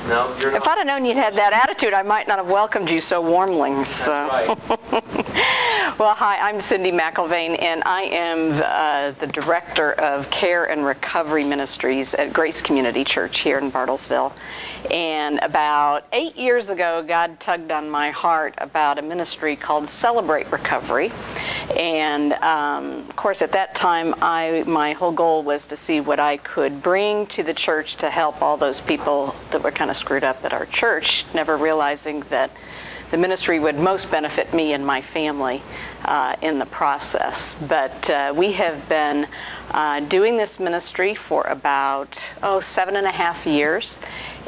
No, you're not. If I'd have known you'd had that attitude, I might not have welcomed you so warmly. So. That's right. Well, hi, I'm Cindy MacIlvaine, and I am the Director of Care and Recovery Ministries at Grace Community Church here in Bartlesville. And about 8 years ago, God tugged on my heart about a ministry called Celebrate Recovery. And of course, at that time, my whole goal was to see what I could bring to the church to help all those people that were kind of screwed up at our church, never realizing that the ministry would most benefit me and my family in the process. But we have been doing this ministry for about 7.5 years.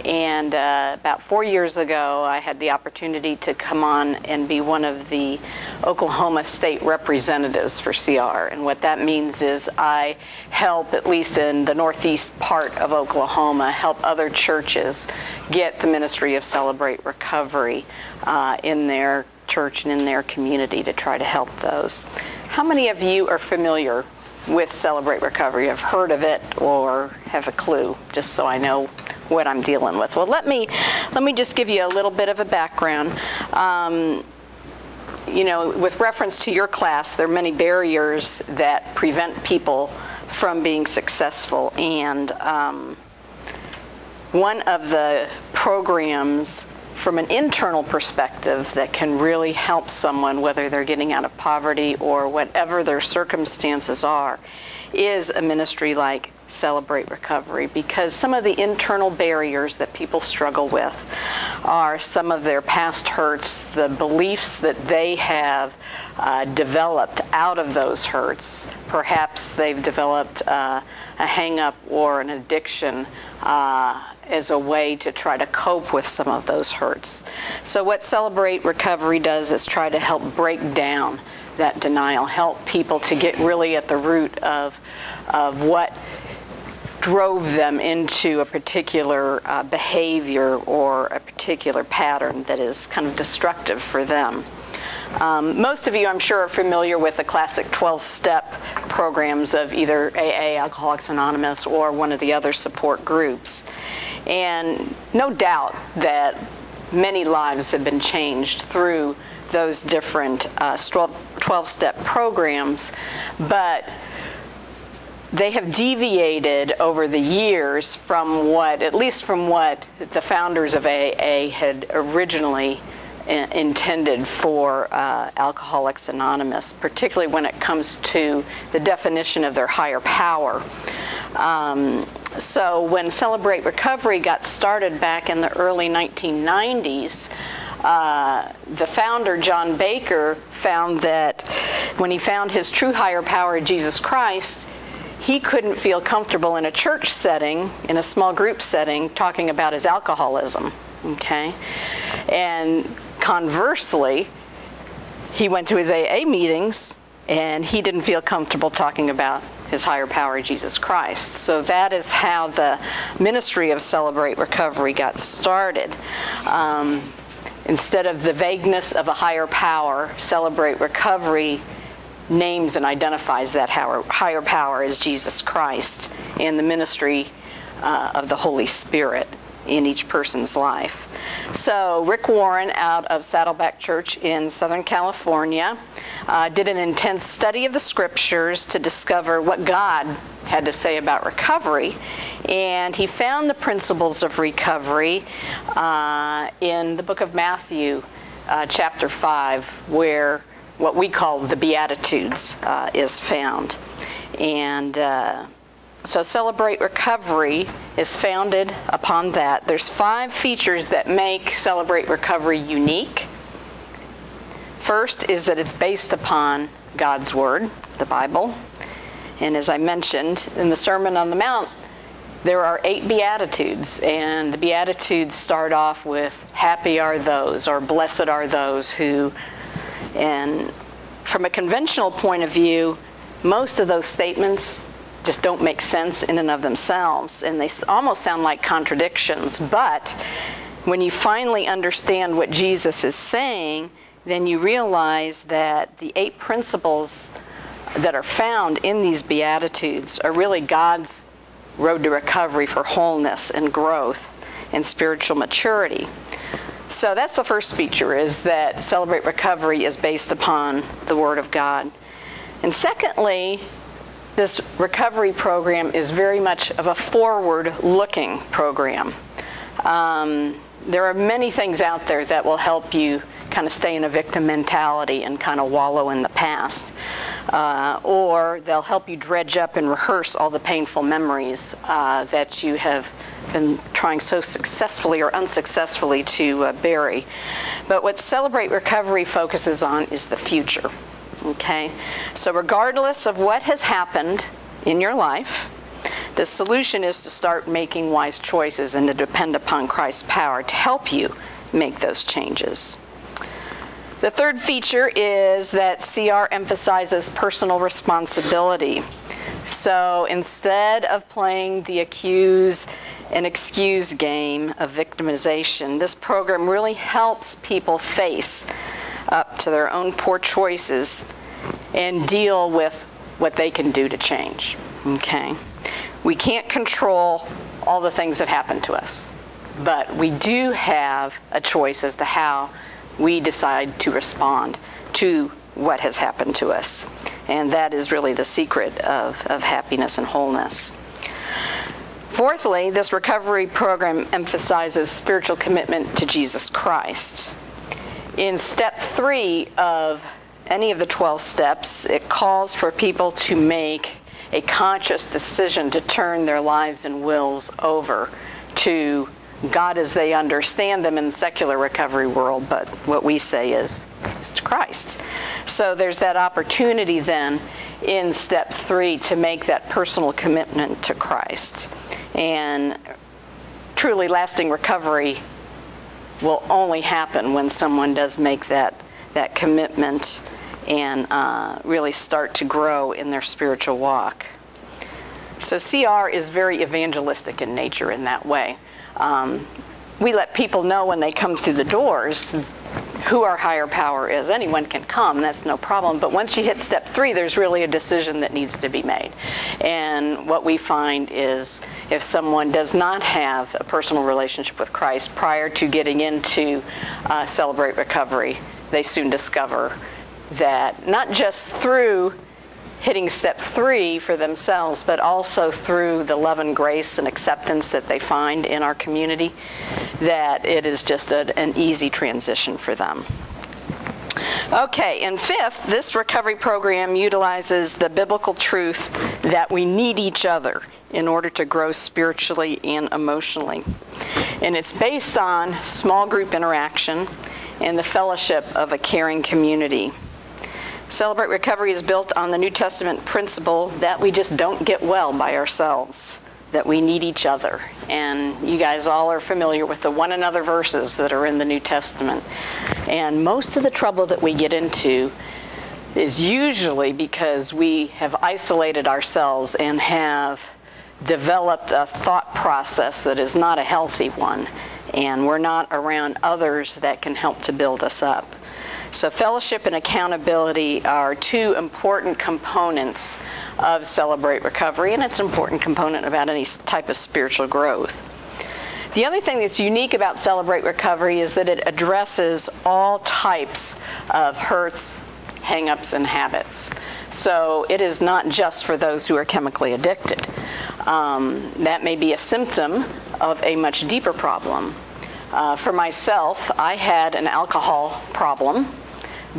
And about 4 years ago, I had the opportunity to come on and be one of the Oklahoma state representatives for CR. And what that means is I help, at least in the northeast part of Oklahoma, help other churches get the ministry of Celebrate Recovery in their church and in their community to try to help those. How many of you are familiar with Celebrate Recovery, have heard of it, or have a clue, just so I know what I'm dealing with? Well, let me just give you a little bit of a background. You know, with reference to your class, there are many barriers that prevent people from being successful, and one of the programs from an internal perspective that can really help someone, whether they're getting out of poverty or whatever their circumstances are, is a ministry like Celebrate Recovery, because some of the internal barriers that people struggle with are some of their past hurts, the beliefs that they have developed out of those hurts. Perhaps they've developed a hang-up or an addiction as a way to try to cope with some of those hurts. So what Celebrate Recovery does is try to help break down that denial, help people to get really at the root of what drove them into a particular behavior or a particular pattern that is kind of destructive for them. Most of you, I'm sure, are familiar with the classic 12-step programs of either AA, Alcoholics Anonymous, or one of the other support groups. And no doubt that many lives have been changed through those different 12-step programs, but they have deviated over the years from what, at least from what the founders of AA had originally intended for Alcoholics Anonymous, particularly when it comes to the definition of their higher power. So when Celebrate Recovery got started back in the early 1990s, the founder, John Baker, found that when he found his true higher power, Jesus Christ, he couldn't feel comfortable in a church setting, in a small group setting, talking about his alcoholism, okay? And conversely, he went to his AA meetings and he didn't feel comfortable talking about his higher power, Jesus Christ. So that is how the ministry of Celebrate Recovery got started. Instead of the vagueness of a higher power, Celebrate Recovery names and identifies that higher power as Jesus Christ and the ministry of the Holy Spirit in each person's life. So Rick Warren out of Saddleback Church in Southern California did an intense study of the scriptures to discover what God had to say about recovery, and he found the principles of recovery in the book of Matthew, chapter 5, where what we call the Beatitudes is found. And so Celebrate Recovery is founded upon that. There's 5 features that make Celebrate Recovery unique. First is that it's based upon God's Word, the Bible. And as I mentioned in the Sermon on the Mount, there are 8 Beatitudes, and the Beatitudes start off with happy are those, or blessed are those who. And from a conventional point of view, most of those statements just don't make sense in and of themselves, and they almost sound like contradictions. But when you finally understand what Jesus is saying, then you realize that the 8 principles that are found in these Beatitudes are really God's road to recovery for wholeness and growth and spiritual maturity. So that's the first feature, is that Celebrate Recovery is based upon the Word of God. And secondly, this recovery program is very much of a forward-looking program. There are many things out there that will help you kind of stay in a victim mentality and kind of wallow in the past. Or they'll help you dredge up and rehearse all the painful memories that you have been trying so successfully or unsuccessfully to bury. But what Celebrate Recovery focuses on is the future. Okay? So regardless of what has happened in your life, the solution is to start making wise choices and to depend upon Christ's power to help you make those changes. The third feature is that CR emphasizes personal responsibility. So instead of playing the accuse and excuse game of victimization, this program really helps people face up to their own poor choices and deal with what they can do to change. Okay? We can't control all the things that happen to us, but we do have a choice as to how we decide to respond to what has happened to us. And that is really the secret of happiness and wholeness. Fourthly, this recovery program emphasizes spiritual commitment to Jesus Christ. In step 3 of any of the 12 steps, it calls for people to make a conscious decision to turn their lives and wills over to God as they understand them in the secular recovery world, but what we say is to Christ. So there's that opportunity then in step 3 to make that personal commitment to Christ. And truly lasting recovery will only happen when someone does make that commitment and really start to grow in their spiritual walk. So CR is very evangelistic in nature in that way. We let people know when they come through the doors who our higher power is. Anyone can come, that's no problem. But once you hit step 3, there's really a decision that needs to be made. And what we find is if someone does not have a personal relationship with Christ prior to getting into Celebrate Recovery, they soon discover that not just through hitting step 3 for themselves, but also through the love and grace and acceptance that they find in our community, that it is just an easy transition for them. Okay, and fifth, this recovery program utilizes the biblical truth that we need each other in order to grow spiritually and emotionally. And it's based on small group interaction and the fellowship of a caring community. Celebrate Recovery is built on the New Testament principle that we just don't get well by ourselves, that we need each other. And you guys all are familiar with the one another verses that are in the New Testament. And most of the trouble that we get into is usually because we have isolated ourselves and have developed a thought process that is not a healthy one. And we're not around others that can help to build us up. So fellowship and accountability are two important components of Celebrate Recovery, and it's an important component about any type of spiritual growth. The other thing that's unique about Celebrate Recovery is that it addresses all types of hurts, hang-ups, and habits. So it is not just for those who are chemically addicted. That may be a symptom of a much deeper problem. For myself, I had an alcohol problem,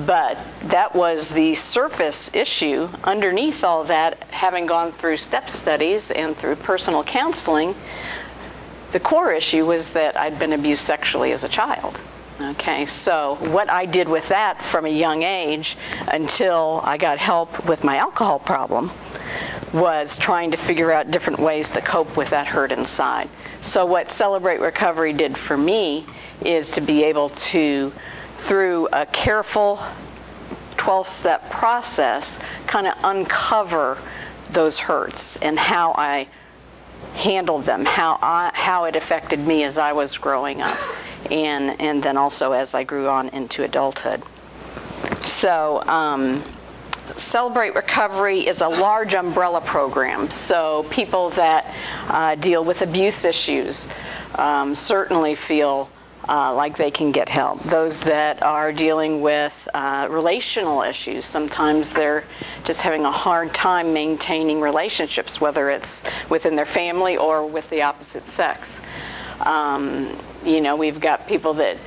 but that was the surface issue. Underneath all that, having gone through step studies and through personal counseling, the core issue was that I'd been abused sexually as a child. Okay, so what I did with that from a young age until I got help with my alcohol problem was trying to figure out different ways to cope with that hurt inside. So what Celebrate Recovery did for me is to be able to, through a careful 12-step process, kind of uncover those hurts and how I handled them, how it affected me as I was growing up, and then also as I grew on into adulthood. So Celebrate Recovery is a large umbrella program, so people that deal with abuse issues certainly feel like they can get help. Those that are dealing with relational issues, sometimes they're just having a hard time maintaining relationships, whether it's within their family or with the opposite sex. You know, we've got people that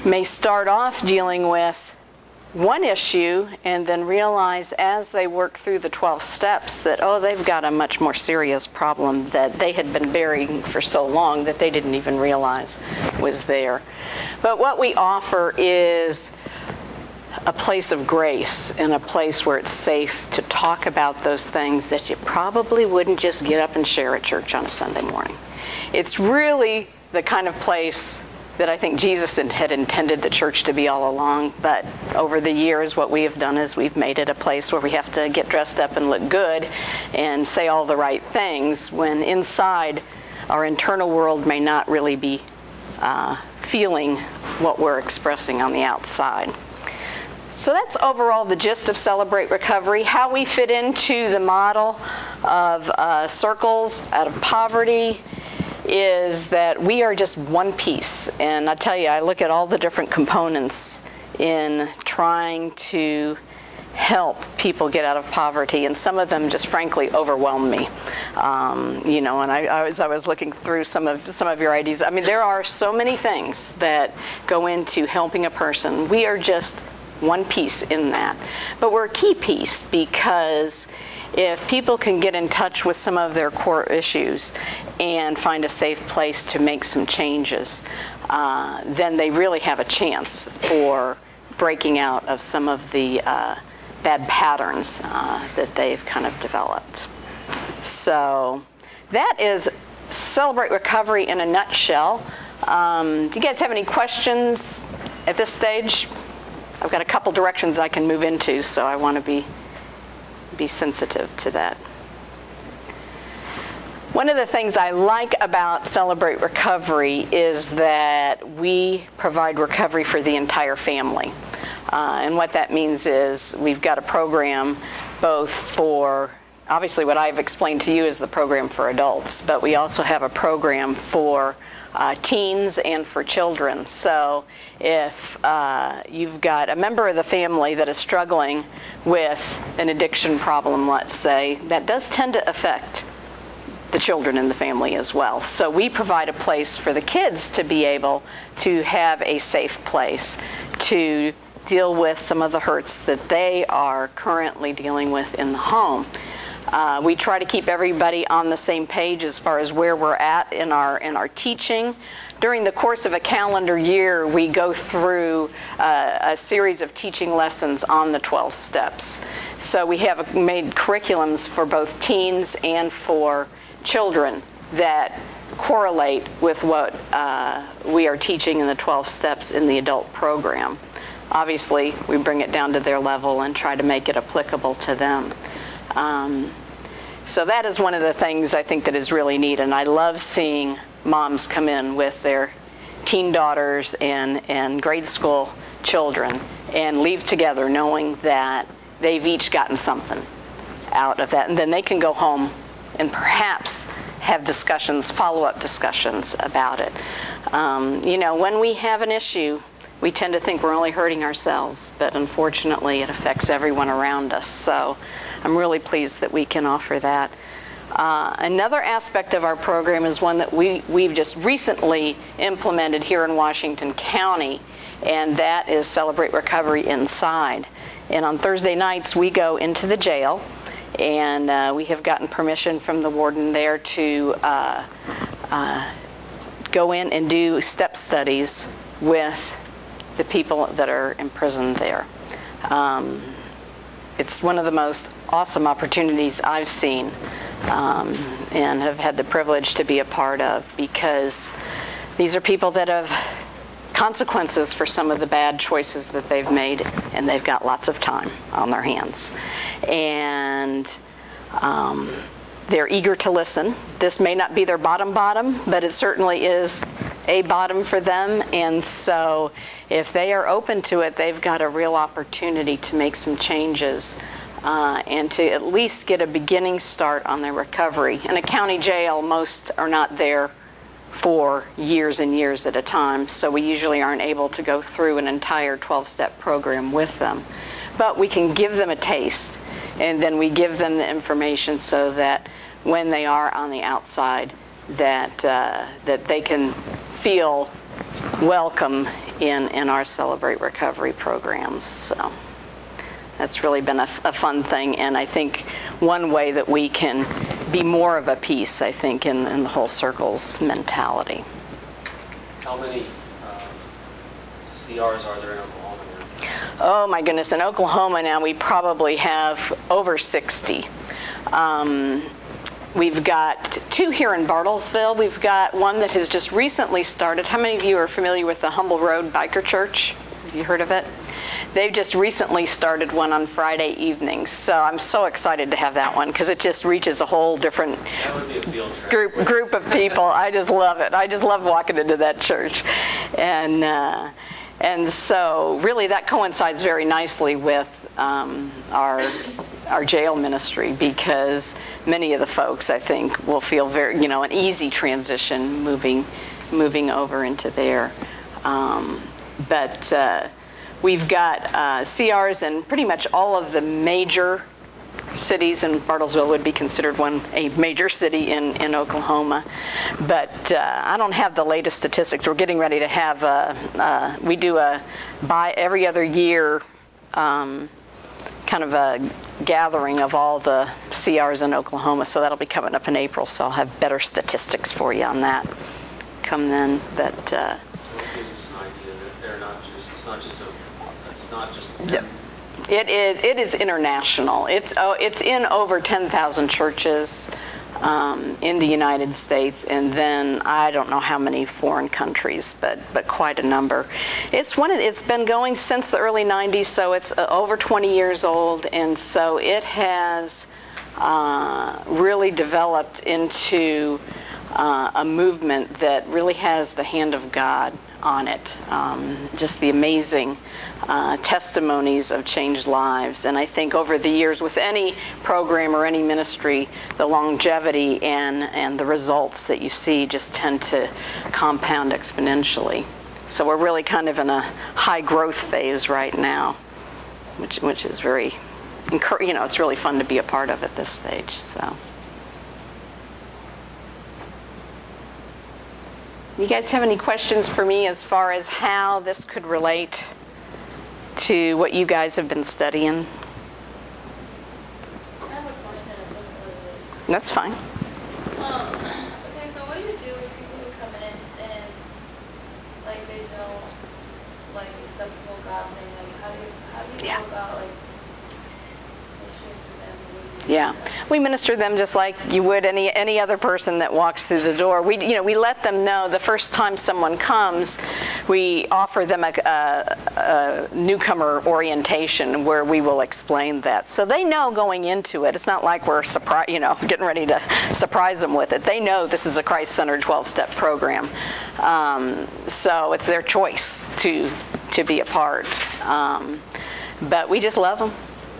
may start off dealing with one issue and then realize as they work through the 12 steps that, oh, they've got a much more serious problem that they had been burying for so long that they didn't even realize was there. But what we offer is a place of grace and a place where it's safe to talk about those things that you probably wouldn't just get up and share at church on a Sunday morning. It's really the kind of place that I think Jesus had intended the church to be all along, but over the years what we have done is we've made it a place where we have to get dressed up and look good and say all the right things when inside our internal world may not really be feeling what we're expressing on the outside. So that's overall the gist of Celebrate Recovery. How we fit into the model of circles out of poverty is that we are just one piece. And I tell you, I look at all the different components in trying to help people get out of poverty, and some of them just frankly overwhelm me. You know, and as I was looking through some of your ideas, I mean, there are so many things that go into helping a person. We are just one piece in that. But we're a key piece because if people can get in touch with some of their core issues and find a safe place to make some changes, then they really have a chance for breaking out of some of the bad patterns that they've kind of developed. So that is Celebrate Recovery in a nutshell. Do you guys have any questions at this stage? I've got a couple directions I can move into, so I want to be sensitive to that. One of the things I like about Celebrate Recovery is that we provide recovery for the entire family. And what that means is we've got a program both for, obviously what I've explained to you is the program for adults, but we also have a program for teens and for children. So if you've got a member of the family that is struggling with an addiction problem, let's say, that does tend to affect the children in the family as well. So we provide a place for the kids to be able to have a safe place to deal with some of the hurts that they are currently dealing with in the home. We try to keep everybody on the same page as far as where we're at in our teaching. During the course of a calendar year, we go through a series of teaching lessons on the 12 steps. So we have made curriculums for both teens and for children that correlate with what we are teaching in the 12 steps in the adult program. Obviously, we bring it down to their level and try to make it applicable to them. So that is one of the things I think that is really neat, and I love seeing moms come in with their teen daughters and grade school children and leave together knowing that they've each gotten something out of that, and then they can go home and perhaps have discussions, follow-up discussions about it. You know, when we have an issue, we tend to think we're only hurting ourselves, but unfortunately it affects everyone around us. So I'm really pleased that we can offer that. Another aspect of our program is one that we've just recently implemented here in Washington County, and that is Celebrate Recovery Inside. And on Thursday nights we go into the jail, and we have gotten permission from the warden there to go in and do step studies with the people that are imprisoned there. It's one of the most awesome opportunities I've seen and have had the privilege to be a part of, because these are people that have consequences for some of the bad choices that they've made, and they've got lots of time on their hands. And they're eager to listen. This may not be their bottom, but it certainly is a bottom for them, and so if they are open to it, they've got a real opportunity to make some changes and to at least get a beginning start on their recovery. In a county jail, most are not there for years and years at a time, so we usually aren't able to go through an entire 12-step program with them. But we can give them a taste, and then we give them the information so that when they are on the outside, that they can feel welcome in our Celebrate Recovery programs. So that's really been a fun thing, and I think one way that we can be more of a piece, I think, in the whole circles mentality. How many CRs are there in Oklahoma now? Oh my goodness, in Oklahoma now we probably have over 60. We've got 2 here in Bartlesville. We've got one that has just recently started. How many of you are familiar with the Humble Road Biker Church? Have you heard of it? They've just recently started one on Friday evenings, so I'm so excited to have that one because it just reaches a whole different That would be a field trip. group of people. I just love it. I just love walking into that church, and so really that coincides very nicely with our jail ministry, because many of the folks, I think, will feel very, an easy transition moving over into there. But we've got CRs in pretty much all of the major cities, and Bartlesville would be considered a major city in Oklahoma. But I don't have the latest statistics. We're getting ready to have we do by every other year kind of a gathering of all the CRs in Oklahoma, so that'll be coming up in April, so I'll have better statistics for you on that come then. But So it gives us an idea that they're not just, it's not just yeah. It is international. It's in over 10,000 churches in the United States, and then I don't know how many foreign countries, but quite a number. It's been going since the early 90s, so it's over 20 years old, and so it has really developed into a movement that really has the hand of God on it. Just the amazing testimonies of changed lives. And I think over the years with any program or any ministry, the longevity and the results that you see just tend to compound exponentially. So we're really kind of in a high growth phase right now, which is very, it's really fun to be a part of at this stage. So. You guys have any questions for me as far as how this could relate to what you guys have been studying? I have a question. That's fine. Okay, so what do you do with people who come in and like they don't accept the whole God thing? Like how do you go about ministering to them? Yeah, we minister them just like you would any other person that walks through the door. We let them know the first time someone comes, we offer them a newcomer orientation where we will explain that, so they know going into it. It's not like we're getting ready to surprise them with it. They know this is a Christ-centered 12-step program, so it's their choice to be a part. But we just love them.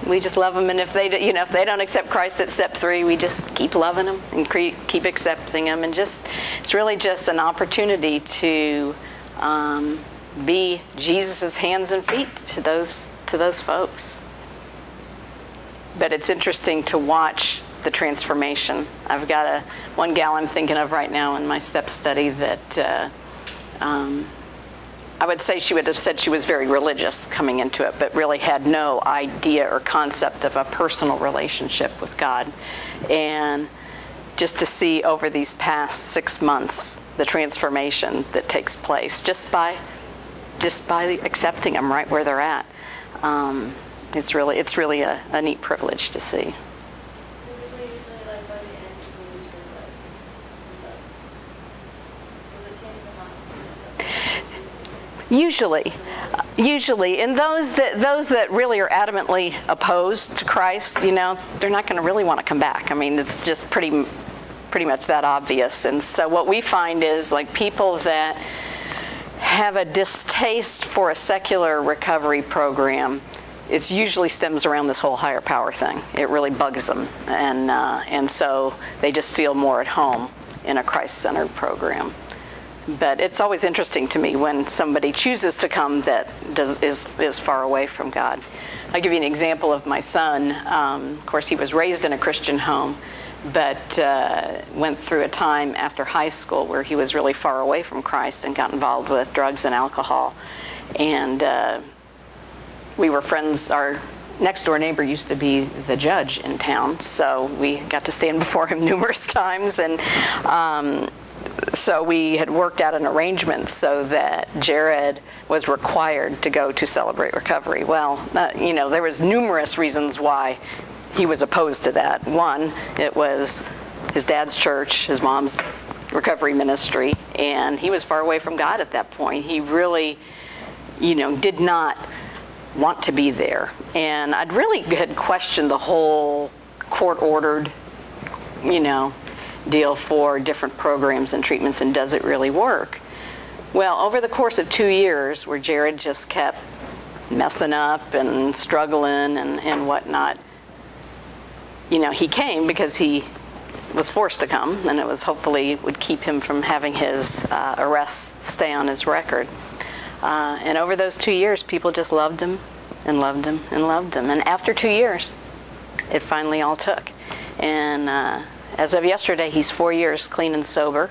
We just love them, and if they don't accept Christ at step 3, we just keep loving them and keep accepting them, and it's really just an opportunity to be Jesus's hands and feet to those folks. But it's interesting to watch the transformation. I've got one gal I'm thinking of right now in my step study that I would say she would have said she was very religious coming into it, but really had no idea or concept of a personal relationship with God. And just to see over these past 6 months the transformation that takes place just by accepting them right where they're at, it's really a neat privilege to see. Usually, and those that really are adamantly opposed to Christ, they're not going to really want to come back. I mean, it's just pretty much that obvious. And so what we find is people that have a distaste for a secular recovery program it usually stems around this whole higher power thing. It really bugs them, and so they just feel more at home in a Christ-centered program. But it's always interesting to me when somebody chooses to come that is far away from God. I'll give you an example of my son. Of course, he was raised in a Christian home, but went through a time after high school where he was really far away from Christ and got involved with drugs and alcohol. And we were friends. Our next door neighbor used to be the judge in town, so we got to stand before him numerous times. And so we had worked out an arrangement so that Jared was required to go to Celebrate Recovery. Well, you know, there was numerous reasons why he was opposed to that. One, it was his dad's church, his mom's recovery ministry, and he was far away from God at that point. He really, you know, did not want to be there. And I'd really had questioned the whole court-ordered, you know, deal for different programs and treatments, and does it really work? Well, over the course of 2 years, where Jared just kept messing up and struggling and whatnot, you know, he came because he was forced to come, and it was hopefully would keep him from having his arrests stay on his record. And over those 2 years, people just loved him and loved him and loved him. And after 2 years, it finally all took. And as of yesterday, he's 4 years clean and sober,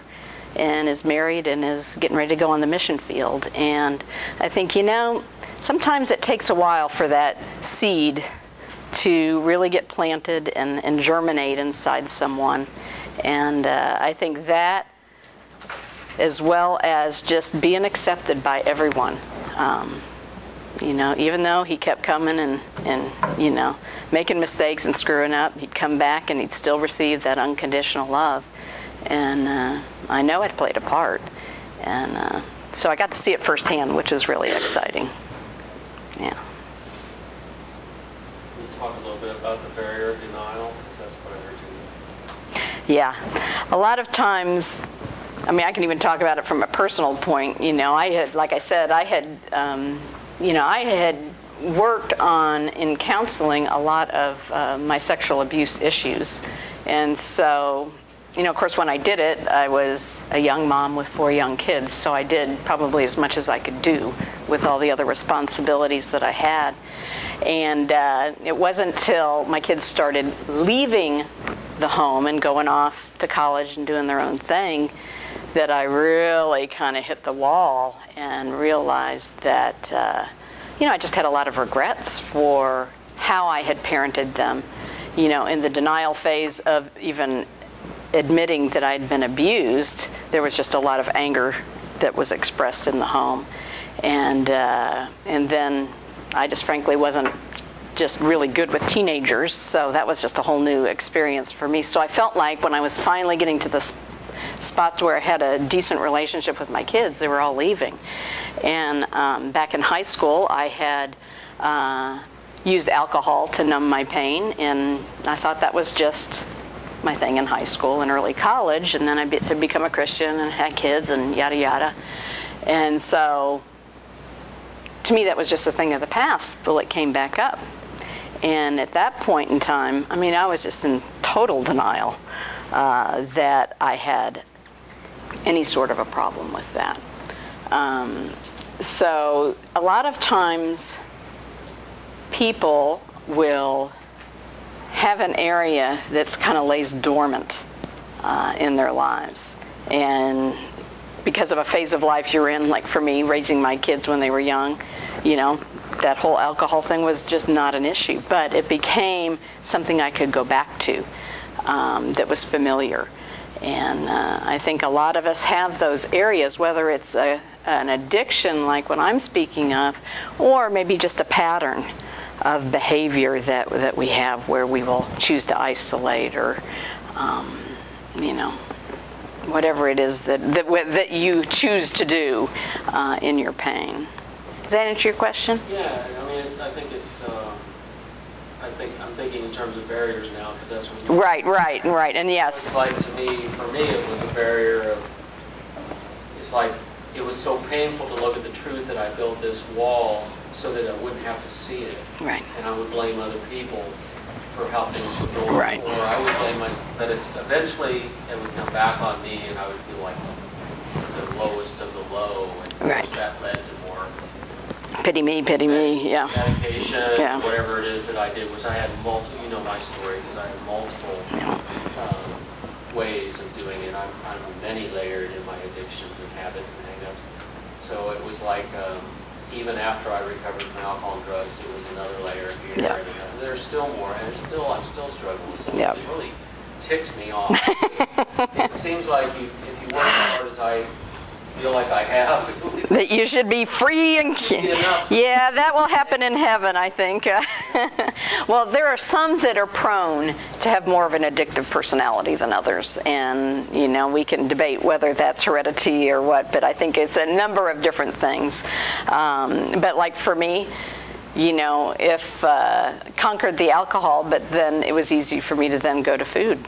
and is married and is getting ready to go on the mission field. And I think, you know, sometimes it takes a while for that seed to really get planted and germinate inside someone. And I think that, as well as just being accepted by everyone. You know, even though he kept coming and you know, making mistakes and screwing up, he'd come back and he'd still receive that unconditional love. And I know it played a part. And so I got to see it firsthand, which was really exciting. Yeah. Can you talk a little bit about the barrier of denial? Because that's what I heard you. Yeah. A lot of times, I mean, I can even talk about it from a personal point. You know, I had, like I said, I had, you know, I had worked on, in counseling, a lot of my sexual abuse issues. And so, you know, of course, when I did it, I was a young mom with 4 young kids, so I did probably as much as I could do with all the other responsibilities that I had. And it wasn't until my kids started leaving the home and going off to college and doing their own thing that I really kind of hit the wall and realized that, you know, I just had a lot of regrets for how I had parented them. You know, in the denial phase of even admitting that I'd been abused, there was just a lot of anger that was expressed in the home. And then I just frankly wasn't just really good with teenagers, so that was just a whole new experience for me. So I felt like when I was finally getting to the spots where I had a decent relationship with my kids, they were all leaving. And back in high school, I had used alcohol to numb my pain, and I thought that was just my thing in high school and early college, and then I had become a Christian and had kids and yada yada. And so to me that was just a thing of the past. Well, it came back up, and at that point in time, I mean, I was just in total denial that I had any sort of a problem with that. So a lot of times people will have an area that kind of lays dormant in their lives. And because of a phase of life you're in, like for me, raising my kids when they were young, you know, that whole alcohol thing was just not an issue. But it became something I could go back to that was familiar. And I think a lot of us have those areas, whether it's an addiction like what I'm speaking of, or maybe just a pattern of behavior that we have where we will choose to isolate, or you know, whatever it is that you choose to do in your pain. Does that answer your question? Yeah, I mean, I think it's, I'm thinking in terms of barriers now, because that's what you... Right, and yes. It's like, to me, for me, it was a barrier of, it's like, it was so painful to look at the truth that I built this wall so that I wouldn't have to see it. Right. And I would blame other people for how things would go. Right. Or I would blame myself. But eventually it would come back on me, and I would feel like the lowest of the low. And of course that led to more pity me, yeah. medication, Yeah. whatever it is that I did, which I had multiple, you know my story, because I had multiple ways of doing it. I'm many-layered in my addictions and habits and hang-ups. So it was like, even after I recovered from alcohol and drugs, it was another layer here. Yeah. And there's still more, and I'm still struggling with something Yeah. that really ticks me off. It seems like if you work as hard as I feel like I have, that you should be free and yeah, that will happen in heaven, I think. Well, there are some that are prone to have more of an addictive personality than others, and we can debate whether that's heredity or what, but I think it's a number of different things. But like for me, if conquered the alcohol, but then it was easy for me to then go to food,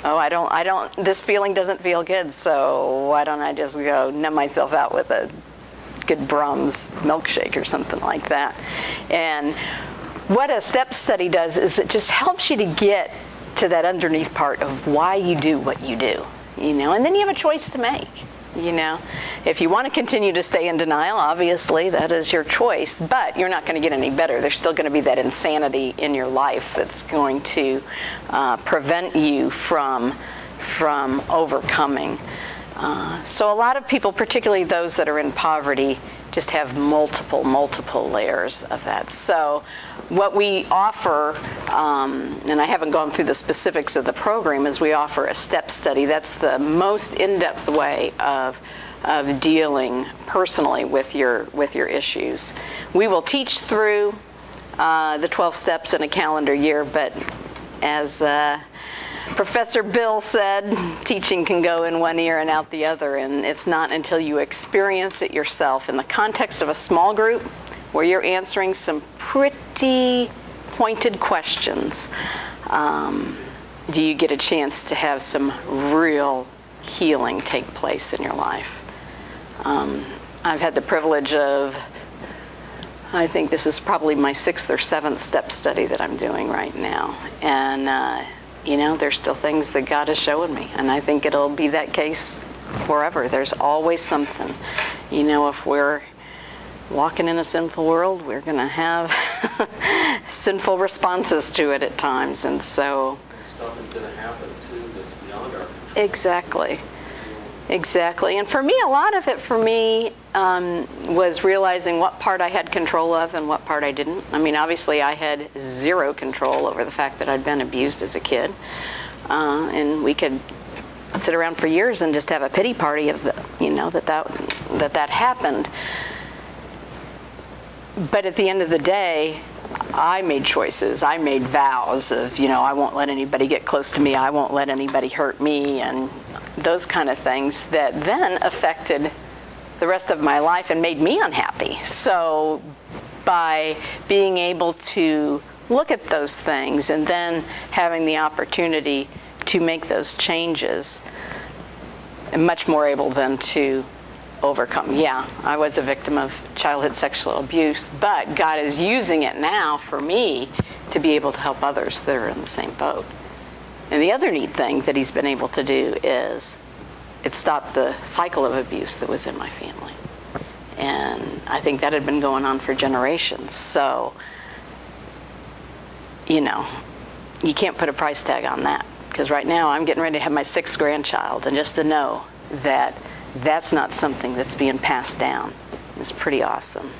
Oh, this feeling doesn't feel good, so why don't I just go numb myself out with a good Brahms milkshake or something like that. And what a step study does is it just helps you to get to that underneath part of why you do what you do, and then you have a choice to make. If you want to continue to stay in denial, obviously that is your choice, but you're not going to get any better. There's still going to be that insanity in your life that's going to prevent you from overcoming. So a lot of people, particularly those that are in poverty, just have multiple layers of that. So what we offer, and I haven't gone through the specifics of the program, is we offer a step study. That's the most in-depth way of dealing personally with your issues. We will teach through the 12 steps in a calendar year, but as Professor Bill said, teaching can go in one ear and out the other, and it's not until you experience it yourself in the context of a small group where you're answering some pretty pointed questions, do you get a chance to have some real healing take place in your life. I've had the privilege of, I think this is probably my 6th or 7th step study that I'm doing right now, and there's still things that God is showing me, and I think it'll be that case forever. There's always something. If we're walking in a sinful world, we're going to have sinful responses to it at times, and so stuff is going to happen too that's beyond our control. Exactly. And for me, a lot of it was realizing what part I had control of and what part I didn't. I mean, obviously I had zero control over the fact that I'd been abused as a kid. And we could sit around for years and just have a pity party of that happened. But at the end of the day, I made choices. I made vows of, I won't let anybody get close to me. I won't let anybody hurt me, and those kind of things that then affected the rest of my life and made me unhappy. So by being able to look at those things and then having the opportunity to make those changes, I'm much more able then to overcome. Yeah, I was a victim of childhood sexual abuse, but God is using it now for me to be able to help others that are in the same boat. And the other neat thing that he's been able to do is it stopped the cycle of abuse that was in my family. And I think that had been going on for generations. So, you can't put a price tag on that. Because right now I'm getting ready to have my 6th grandchild, and just to know that that's not something that's being passed down is pretty awesome.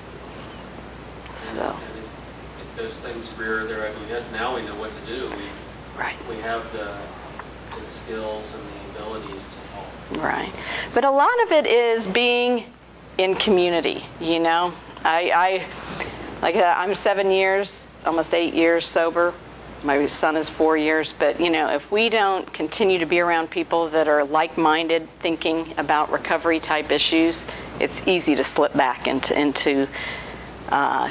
So. And if those things rear their ugly heads, now we know what to do. We have the skills and the abilities to help. Right. But a lot of it is being in community, I'm 7 years, almost 8 years sober. My son is 4 years, but if we don't continue to be around people that are like-minded, thinking about recovery type issues, it's easy to slip back into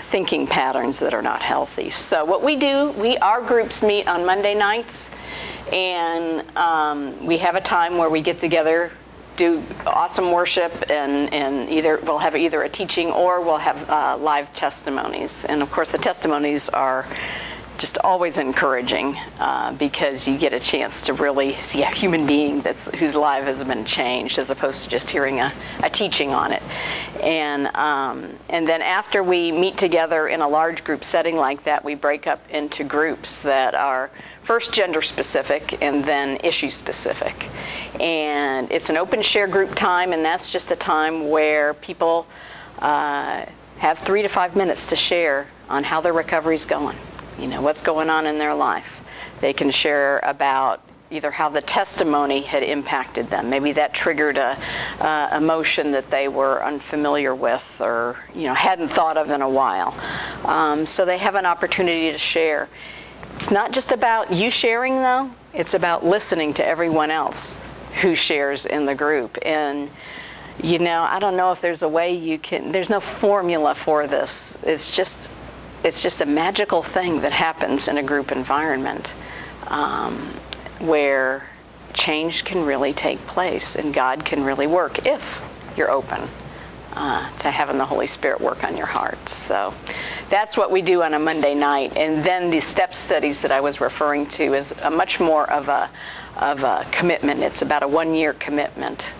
thinking patterns that are not healthy. So what we do, our groups meet on Monday nights, and we have a time where we get together do awesome worship, and we'll have either a teaching or we'll have live testimonies. And of course the testimonies are just always encouraging because you get a chance to really see a human being whose life has been changed, as opposed to just hearing a teaching on it. And then after we meet together in a large group setting like that, we break up into groups that are first gender specific and then issue specific. And it's an open share group time, and that's just a time where people have 3 to 5 minutes to share on how their recovery's going. You know, what's going on in their life. They can share about either how the testimony had impacted them. Maybe that triggered a emotion that they were unfamiliar with, or hadn't thought of in a while. So they have an opportunity to share. It's not just about you sharing, though. It's about listening to everyone else who shares in the group. And I don't know if there's a way you can. There's no formula for this. It's just a magical thing that happens in a group environment where change can really take place and God can really work if you're open to having the Holy Spirit work on your heart. So that's what we do on a Monday night. And then the step studies that I was referring to is a much more of a commitment. It's about a 1-year commitment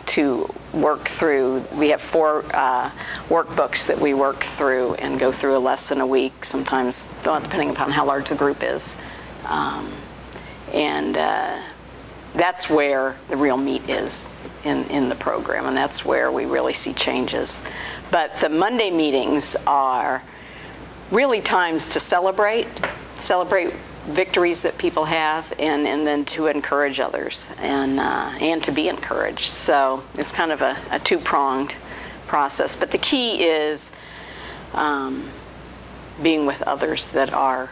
to work through. We have 4 workbooks that we work through and go through a lesson a week, sometimes depending upon how large the group is. And that's where the real meat is in the program, and that's where we really see changes. But the Monday meetings are really times to celebrate victories that people have, and then to encourage others and to be encouraged. So it's kind of a 2-pronged process. But the key is being with others that are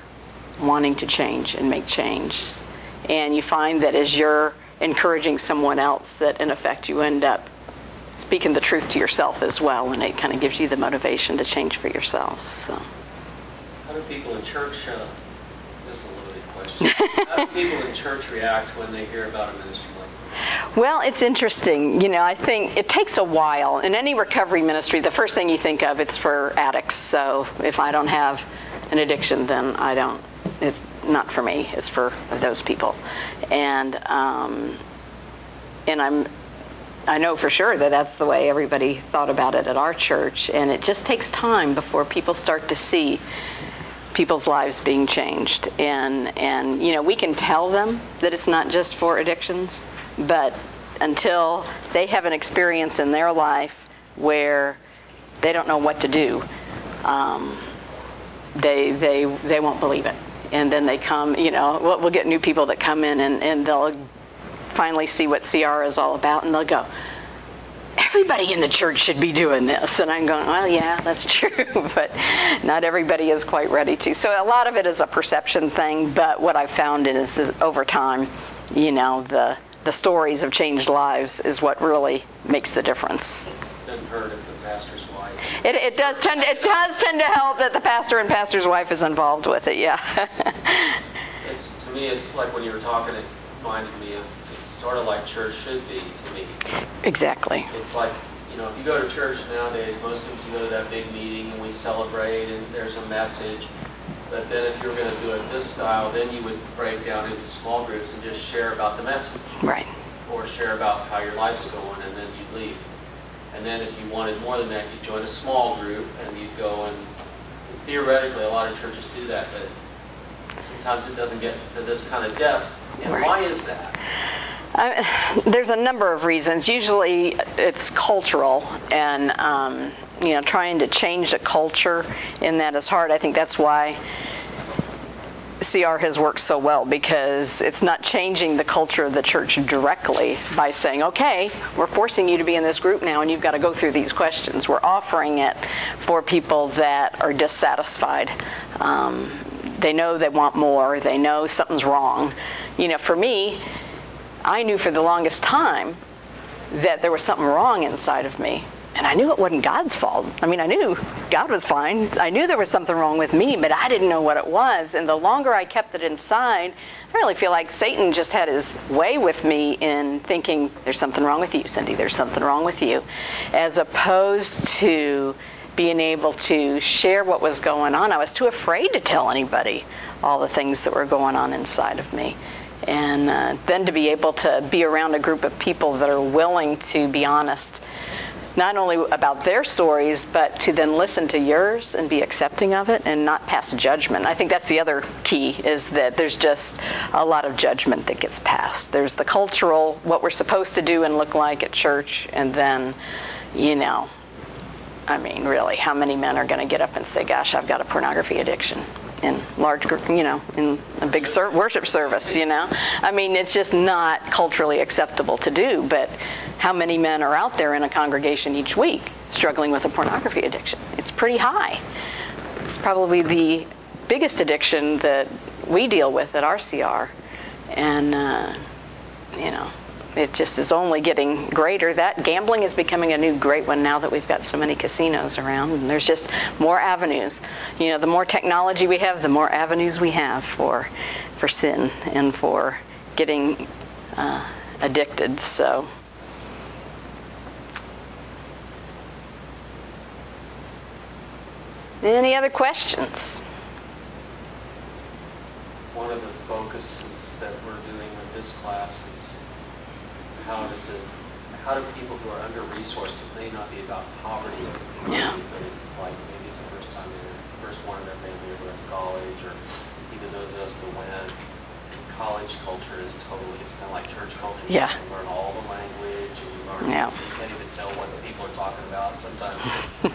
wanting to change and make change. And you find that as you're encouraging someone else, that in effect you end up speaking the truth to yourself as well, and it kind of gives you the motivation to change for yourself. So how do people in church this is a loaded question. How do people in church react when they hear about a ministry like that? Well, it's interesting. I think it takes a while. In any recovery ministry, the first thing you think of, it's for addicts. So if I don't have an addiction, then it's not for me. It's for those people. And I know for sure that that's the way everybody thought about it at our church. And it just takes time before people start to see people's lives being changed. And we can tell them that it's not just for addictions, but until they have an experience in their life where they don't know what to do, they won't believe it. And then they come, we'll get new people that come in and they'll finally see what CR is all about, and they'll go, everybody in the church should be doing this. And I'm going, well, yeah, that's true, but not everybody is quite ready to. So a lot of it is a perception thing, but what I've found is over time, the stories of changed lives is what really makes the difference. Been heard of the pastor's wife. It does tend to help that the pastor and pastor's wife is involved with it, yeah. To me, it's like when you were talking, it reminded me of, it's sort of like church should be to me. Exactly. It's like, if you go to church nowadays, most things you go to that big meeting and we celebrate and there's a message. But then if you were going to do it this style, then you would break down into small groups and just share about the message. Right. Or share about how your life's going, and then you'd leave. And then if you wanted more than that, you'd join a small group and you'd go, and theoretically a lot of churches do that, but sometimes it doesn't get to this kind of depth. And right. Why is that? There's a number of reasons. Usually it's cultural, and trying to change the culture in that is hard. I think that's why CR has worked so well, because it's not changing the culture of the church directly by saying, okay, we're forcing you to be in this group now and you've got to go through these questions. We're offering it for people that are dissatisfied. They know they want more. They know something's wrong. For me, I knew for the longest time that there was something wrong inside of me, And I knew it wasn't God's fault. I mean, I knew God was fine. I knew there was something wrong with me, but I didn't know what it was. And the longer I kept it inside, I really feel like Satan just had his way with me in thinking, there's something wrong with you, Cindy, there's something wrong with you, as opposed to being able to share what was going on. I was too afraid to tell anybody all the things that were going on inside of me. And then to be able to be around a group of people that are willing to be honest, not only about their stories, but to then listen to yours and be accepting of it and not pass judgment. I think that's the other key, is that there's just a lot of judgment that gets passed. There's the cultural, what we're supposed to do and look like at church, and then, you know, I mean, really, how many men are going to get up and say, gosh, I've got a pornography addiction in large group, you know, in a big worship service, you know? I mean, it's just not culturally acceptable to do, but how many men are out there in a congregation each week struggling with a pornography addiction? It's pretty high. It's probably the biggest addiction that we deal with at RCR, and, you know, it just is only getting greater. That gambling is becoming a new great one now that we've got so many casinos around, and there's just more avenues. You know, the more technology we have, the more avenues we have for sin and for getting addicted. So, any other questions? One of the focuses that we're doing with this class is how do people who are under-resourced, it may not be about poverty, Yeah. but it's like maybe it's the first time they're first one in their family ever went to college, or even those of us that went. College culture is totally, it's kind of like church culture. Yeah. You learn all the language, and you learn, Yeah. you can't even tell what the people are talking about sometimes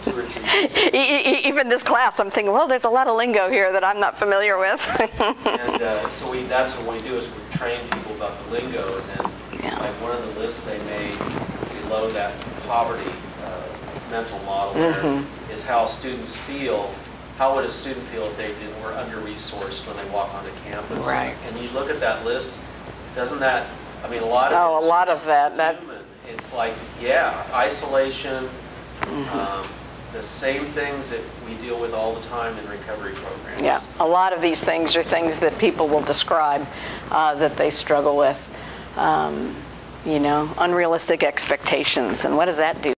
2 or 3 years. Even this class, I'm thinking, well, there's a lot of lingo here that I'm not familiar with. And so that's what we do, is we train people about the lingo, and then like one of the lists they made below that poverty mental model there is how students feel. How would a student feel if they were under-resourced when they walk onto campus? Right. And you look at that list, doesn't that, I mean, a lot of Oh, a lot of that. human. It's like, yeah, isolation, the same things that we deal with all the time in recovery programs. Yeah, a lot of these things are things that people will describe that they struggle with. You know, unrealistic expectations, and what does that do?